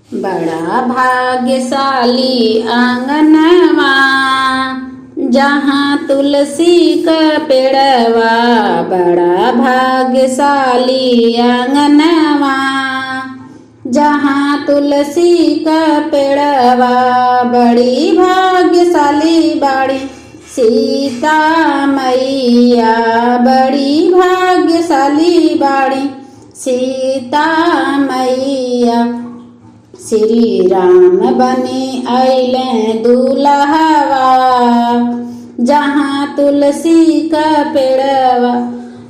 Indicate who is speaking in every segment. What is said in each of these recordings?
Speaker 1: बड़ा भाग्यशाली आंगनवा जहाँ तुलसी का पेड़वा। बड़ा भाग्यशाली आंगनवा जहाँ तुलसी का पेड़वा। बड़ी भाग्यशाली बाड़ी सीता मैया। बड़ी भाग्यशाली बाड़ी सीता मैया। श्री राम बनी अइले दूल्हवा जहाँ तुलसी का पेड़वा।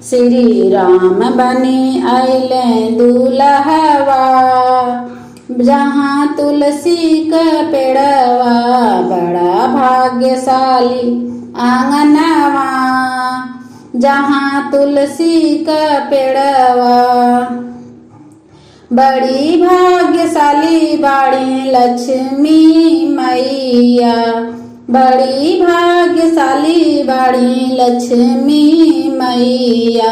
Speaker 1: श्री राम बनी अइले दूल्हवा जहाँ तुलसी का पेड़वा। बड़ा भाग्यशाली आंगनवा जहाँ तुलसी का पेड़वा। बड़ी भाग्यशाली बाड़ी लक्ष्मी मैया। बड़ी भाग्यशाली बाड़ी लक्ष्मी मैया।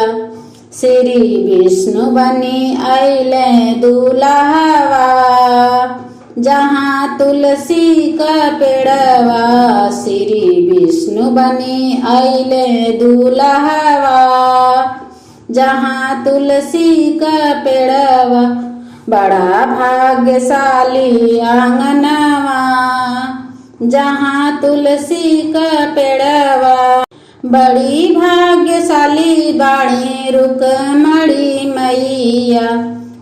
Speaker 1: श्री विष्णु बनी अइले दूल्हवा जहाँ तुलसी का पेड़वा। श्री विष्णु बनी अइले दूल्हवा जहाँ तुलसी का पेड़वा। बड़ा भाग्यशाली आंगनवा जहाँ तुलसी का पेड़वा। बड़ी भाग्यशाली बाड़ी रुक्मणी मैया।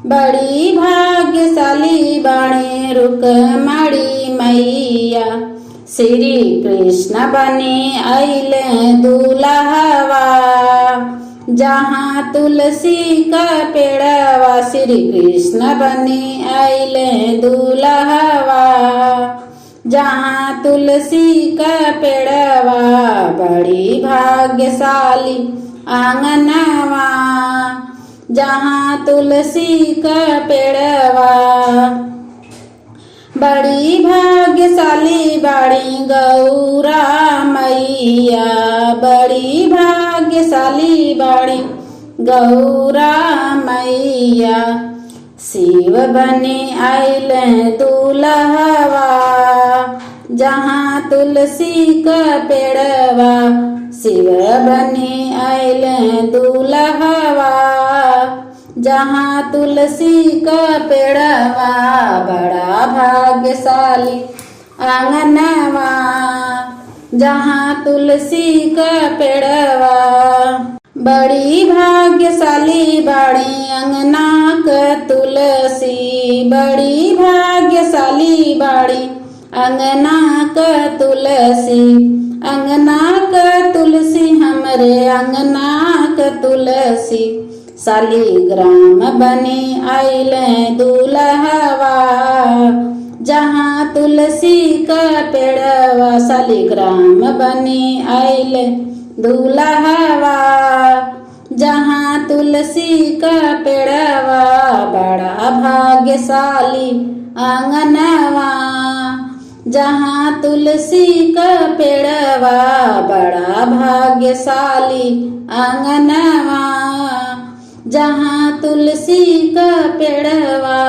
Speaker 1: बड़ी भाग्यशाली बाड़ी रुक्मणी मैया। श्री कृष्ण बनी अइले दूल्हवा जहाँ तुलसी का पेड़वा। श्री कृष्ण बनी अइले दूल्हवा जहाँ तुलसी का पेड़वा। बड़ी भाग्यशाली आंगनवा जहाँ तुलसी का पेड़वा। बड़ी भाग्यशाली बाड़ी गौरा मैया। बड़ी भाग्यशाली बाड़ी गौरा मैया। शिव बनी अइले दूल्हवा जहाँ तुलसी का पेड़वा। शिव बनी अइले दूल्हवा जहाँ तुलसी का पेड़वा। बड़ा भाग्यशाली आंगनवा जहाँ तुलसी का पेड़वा। बड़ी भाग्यशाली बाड़ी अंगना का तुलसी। बड़ी भाग्यशाली बाड़ी अंगना का तुलसी। अंगना का तुलसी हमरे अंगना का तुलसी। शालिग्राम बनी अइले दूल्हवा जहाँ तुलसी का पेड़वा। शालिग्राम बनी अइले दूल्हवा जहाँ तुलसी का पेड़वा। बड़ा भाग्यशाली आंगनवा जहाँ तुलसी का पेड़वा। बड़ा भाग्यशाली आंगनवा जहाँ तुलसी का पेड़वा।